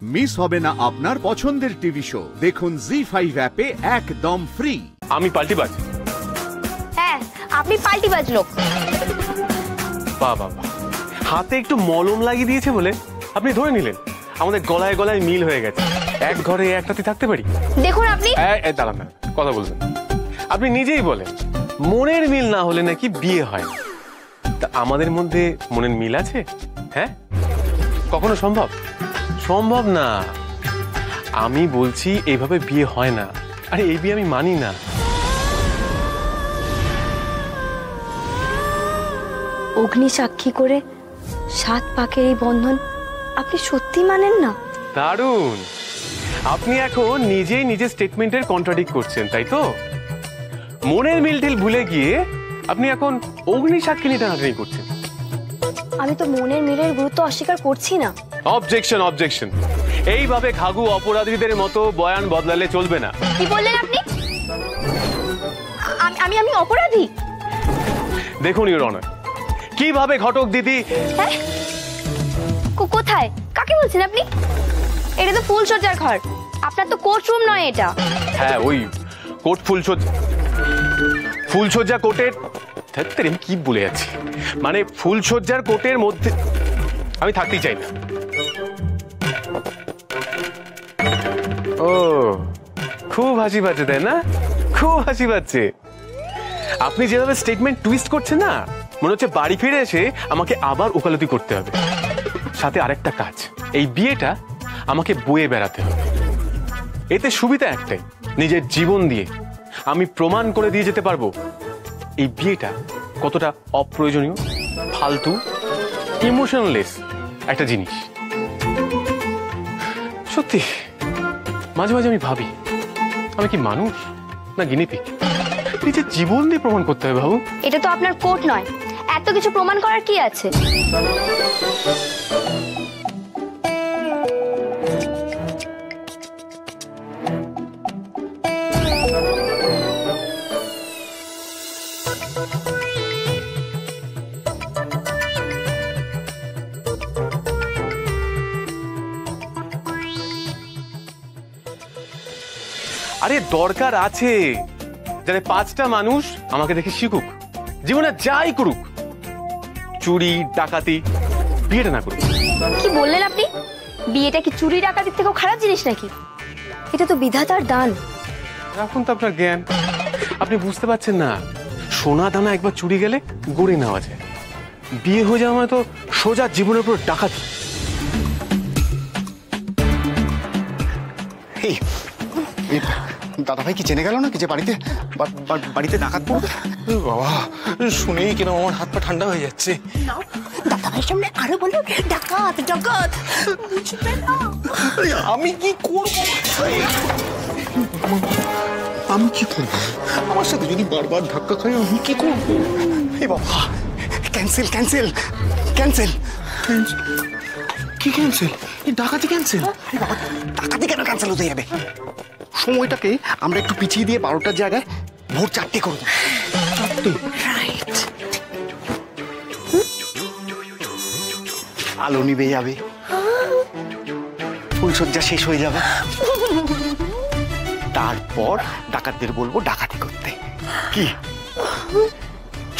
Miss হবে না আপনার পছন্দের টিভি শো। দেখুন জি5 অ্যাপে একদম ফ্রি। আমি পাল্টিবাজ। হ্যাঁ, আপনি পাল্টিবাজ লোক। বাবা, হাতে একটু মলম লাগিয়ে দিয়েছে বলে আপনি ধরে নিলেন আমাদের গলায় গলায় মিল হয়ে গেছে। এক ঘরে এক রাতে থাকতে পারি। দেখুন আপনি দাঁড়ান না, কথা বলবেন। আপনি নিজেই বলেন মনের মিল না হলে নাকি বিয়ে হয়। তা আমাদের মধ্যে মনের মিল আছে? হ্যাঁ, কখনো সম্ভব? সম্ভব না। আমি বলছি এইভাবে বিয়ে হয় না। আরে এই বিয়ে আমি মানি না। অগ্নি সাক্ষী করে 7 পাকের এই বন্ধন আপনি সত্যি মানেন না? দারুণ, আপনি এখন নিজেই নিজের স্টেটমেন্টের কন্ট্রাডিক্ট করছেন, তাই তো? মনের মিলটিল ভুলে গিয়ে আপনি এখন অগ্নি সাক্ষী নিয়ে টানাটানি করছেন। আমি তো মনের মিলের গুরুত্ব অস্বীকার করছি না। Objection, objection. এইভাবে ঘাঘু অপরাধীদের মতো বয়ান বদলালে চলবে না। কি বললেন আপনি? আমি অপরাধী? দেখুন ইওর অনার, কিভাবে ঘটক দিদি। হ্যাঁ, কোথায়? কাকে বলছেন আপনি? এটা তো ফুলসজ্জার ঘর, আপনার তো কোর্ট রুম নয় এটা। হ্যাঁ, ওই কোর্ট ফুলসজ্জা কোর্টের, আমি কি বলে যাচ্ছি, মানে ফুলসজ্জার কোর্টের মধ্যে আমি থাকতেই চাই না। ও, খুব হাসি পাচ্ছে তাই না? খুব হাসি পাচ্ছে। আপনি যেভাবে স্টেটমেন্ট টুইস্ট করছেন না, মনে হচ্ছে বাড়ি ফিরে এসে আমাকে আবার ওকালতি করতে হবে। সাথে আরেকটা কাজ, এই বিয়েটা আমাকে বয়ে বেড়াতে হবে। এতে সুবিধা একটাই, নিজের জীবন দিয়ে আমি প্রমাণ করে দিয়ে যেতে পারবো এই বিয়েটা কতটা অপ্রয়োজনীয়, ফালতু, ইমোশনলেস একটা জিনিস। সত্যি মাঝে মাঝে আমি ভাবি, আমি কি মানুষ না গিনিপিগ? নিজের জীবন দিয়ে প্রমাণ করতে হবে বাবু। এটা তো আপনার কোর্ট নয়, এত কিছু প্রমাণ করার কি আছে? আরে দরকার আছে, যাতে 5টা মানুষ আমাকে দেখে শিখুক, জীবনে যাই করুক, চুরি ডাকাতি, বিয়েটা না করুক। কি বললেন আপনি? বিয়েটা কি চুরি ডাকাতির থেকেও খারাপ জিনিস নাকি? এটা তো বিধাতার দান। রাখুন তো আপনার জ্ঞান। আপনি বুঝতে পারছেন না, সোনা দানা একবার চুরি গেলে গড়ে নেওয়া যায়, বিয়ে হয়ে যাওয়া মানে তো সোজা জীবনের উপর ডাকাতি। দাদা ভাই কি জেনে গেল না কি যে বাড়িতে ডাকাত পড়বে? বাবা, শুনেই কেন আমার হাত পা ঠান্ডা হয়ে যাচ্ছে। দাদা ভাইয়ের সামনে আরো বলো ডাকাত ডাকাত। আমি কি করবো? আমি কি করবো? আমার সাথে যদি বারবার ধাক্কা খাই আমি কি করবো? এই বাবা, ক্যান্সেল ক্যান্সেল ক্যান্সেল। কি ক্যান্সেল? এই ডাকাতি ক্যান্সেল? বাবা, ডাকাতি কেন ক্যান্সেল হতে যাবে? সময়টাকে আমরা একটু পিছিয়ে দিয়ে 12টার জায়গায় ভোর 4টে করবো। 4টে? রাইট। আলো নিভে যাবে, ফুলসজ্জা শেষ হয়ে যাবে, তারপর ডাকাতদের বলবো ডাকাতি করতে। কি?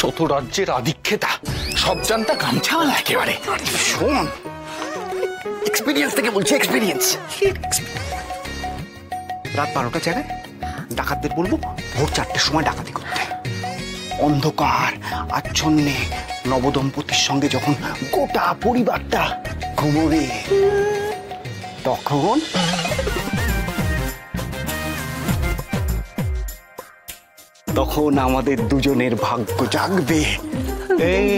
যত রাজ্যের আধিক্ষেতা, সব জানতা গামছাওয়ালা একেবারে। শোন, এক্সপিরিয়েন্স থেকে বলছি, এক্সপিরিয়েন্স। রাত 12টার জায়গায় ডাকাতদের বলবো ভোর 4টের সময় ডাকাতি করতে। অন্ধকার আচ্ছন্নে নবদম্পতির সঙ্গে যখন গোটা পরিবারটা ঘুমোবে, তখন আমাদের দুজনের ভাগ্য জাগবে। এই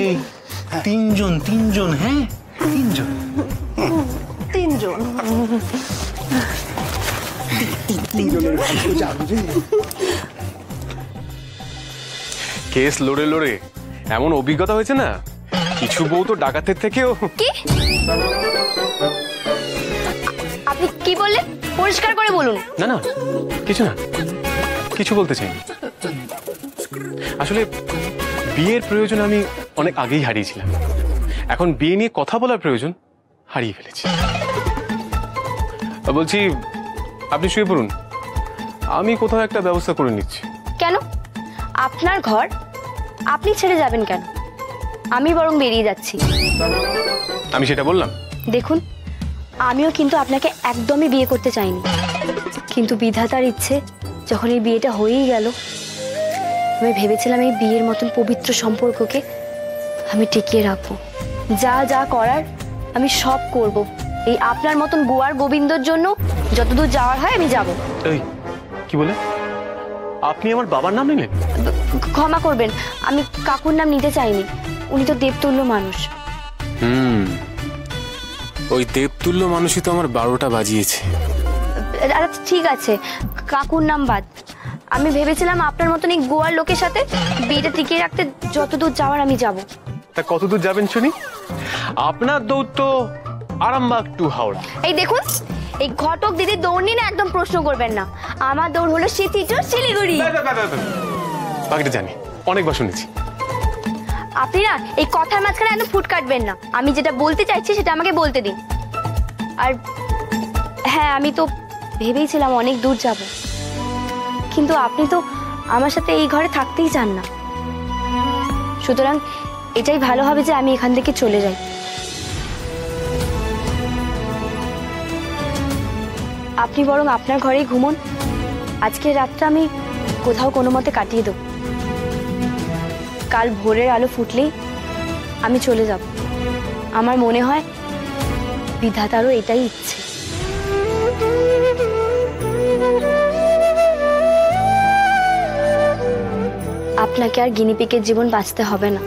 3জন, হ্যাঁ 3জন। তিনজনের ভাগ্য জাগবে। কেস লড়ে লড়ে এমন অভিজ্ঞতা হয়েছে না, কিছু বউ তো ডাকাতের থেকেও। কি? আপনি কি বললেন? পরিষ্কার করে বলুন। না না, কিছু না, কিছু বলতে চাই। আসলে বিয়ের প্রয়োজন আমি অনেক আগেই হারিয়েছিলাম। এখন বিয়ে নিয়ে কথা বলার প্রয়োজন হারিয়ে ফেলেছি। বলছি আপনি শুয়ে পড়ুন, আমি কোথাও একটা ব্যবস্থা করে নিচ্ছি। কেন? আপনার ঘর, আপনি ছেড়ে যাবেন কেন? আমি বরং বেরিয়ে যাচ্ছি। আমি সেটা বললাম? দেখুন, আমিও কিন্তু আপনাকে একদমই বিয়ে করতে চাইনি, কিন্তু বিধাতার ইচ্ছে যখন এই বিয়েটা হয়েই গেল, আমি ভেবেছিলাম এই বিয়ের মতন পবিত্র সম্পর্ককে আমি টিকিয়ে রাখবো। যা যা করার আমি সব করব, এই আপনার মতন গোয়ার গোবিন্দর জন্য যতদূর যাওয়ার হয় আমি যাব। এই কি বলে? আপনি আমার বাবার নাম নিলেন? ক্ষমা করবেন, আমি কাকুর নাম নিতে চাইনি, উনি তো দেবতুল্য মানুষ। ওই দেবতুল্য মানুষই তো আমার 12টা বাজিয়েছে। আচ্ছা ঠিক আছে, কাকুর নাম বাদ। আমি ভেবেছিলাম আপনার মতন এই গোয়ার লোকের সাথে বিয়েটা টিকিয়ে রাখতে যতদূর যাওয়ার আমি যাব। তা কত দূর যাবেন শুনি? আপনার দৌড় তো আরামবাগ টু হাওড়া। এই দেখুন, এই ঘটক দিদি দৌড় নিয়ে না একদম প্রশ্ন করবেন না। আমার দৌড় হলো সিটিচর শিলিগুড়ি। বাকিটা জানি, অনেকবার শুনেছি। আপনি না এই কথার মাঝখানে একদম ফুট কাটবেন না। আমি যেটা বলতে চাইছি সেটা আমাকে বলতে দিন। আর হ্যাঁ, আমি তো ভেবেইছিলাম অনেক দূর যাব, কিন্তু আপনি তো আমার সাথে এই ঘরে থাকতেই চান না। সুতরাং এটাই ভালো হবে যে আমি এখান থেকে চলে যাই। আপনি বরং আপনার ঘরেই ঘুমোন। আজকের রাতটা আমি কোথাও কোনো মতে কাটিয়ে দেব। কাল ভোরের আলো ফুটলেই আমি চলে যাব। আমার মনে হয় বিধাতারও এটাই ইচ্ছে। আপনাকে আর গিনিপিকের জীবন বাঁচতে হবে না,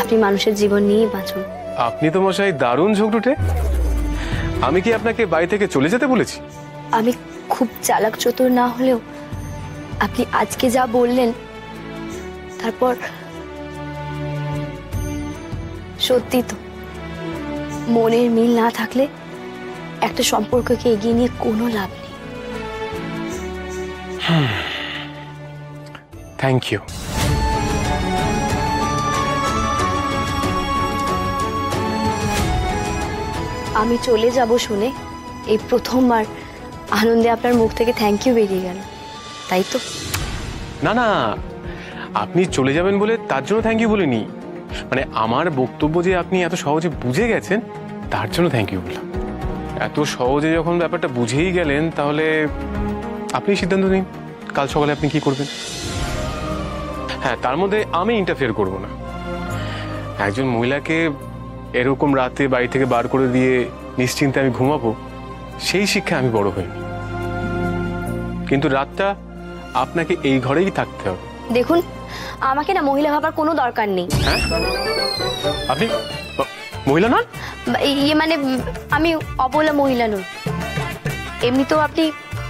আপনি মানুষের জীবন নিয়েই বাঁচুন। আপনি তো মশাই দারুণ ঝগড়ুটে। আমি কি আপনাকে বাড়ি থেকে চলে যেতে বলেছি? আমি খুব চালাক চতুর না হলেও আপনি আজকে যা বললেন, তারপর সত্যি তো মনের মিল না থাকলে একটা সম্পর্ককে এগিয়ে নিয়ে কোনো লাভ নেই। Thank you. আমি চলে যাব শুনে এই প্রথমবার আনন্দে আপনার মুখ থেকে থ্যাংক ইউ বেরিয়ে গেল, তাই তো? না না, আপনি চলে যাবেন বলে তার জন্য থ্যাংক ইউ বলিনি। মানে আমার বক্তব্য যে আপনি এত সহজে বুঝে গেছেন তার জন্য থ্যাংক ইউ বললাম। এত সহজে যখন ব্যাপারটা বুঝেই গেলেন, তাহলে আপনি সিদ্ধান্ত নিন কাল সকালে আপনি কি করবেন। হ্যাঁ, তার মধ্যে আমি ইন্টারফেয়ার করব না। একজন মহিলাকে এরকম রাতে বাড়ি থেকে বার করে দিয়ে নিশ্চিন্তে আমি ঘুমাবো, সেই শিক্ষা আমি বড় হইনি। কিন্তু রাতটা আপনাকে এই ঘরেই থাকতে হবে। দেখুন, আমাকে না মহিলা ভাবার কোনো দরকার নেই। হ্যাঁ, আপনি মহিলা না? ইয়ে মানে আমি অবলা মহিলা নই। এমনিতেও আপনি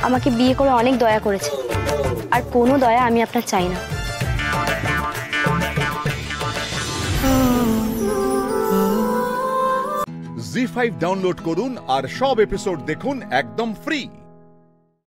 আমাকে বিয়ে করে অনেক দয়া করেছেন, আর কোনো দয়া আমি আপনার চাই না। জি5 ডাউনলোড করুন আর সব এপিসোড দেখুন একদম ফ্রি।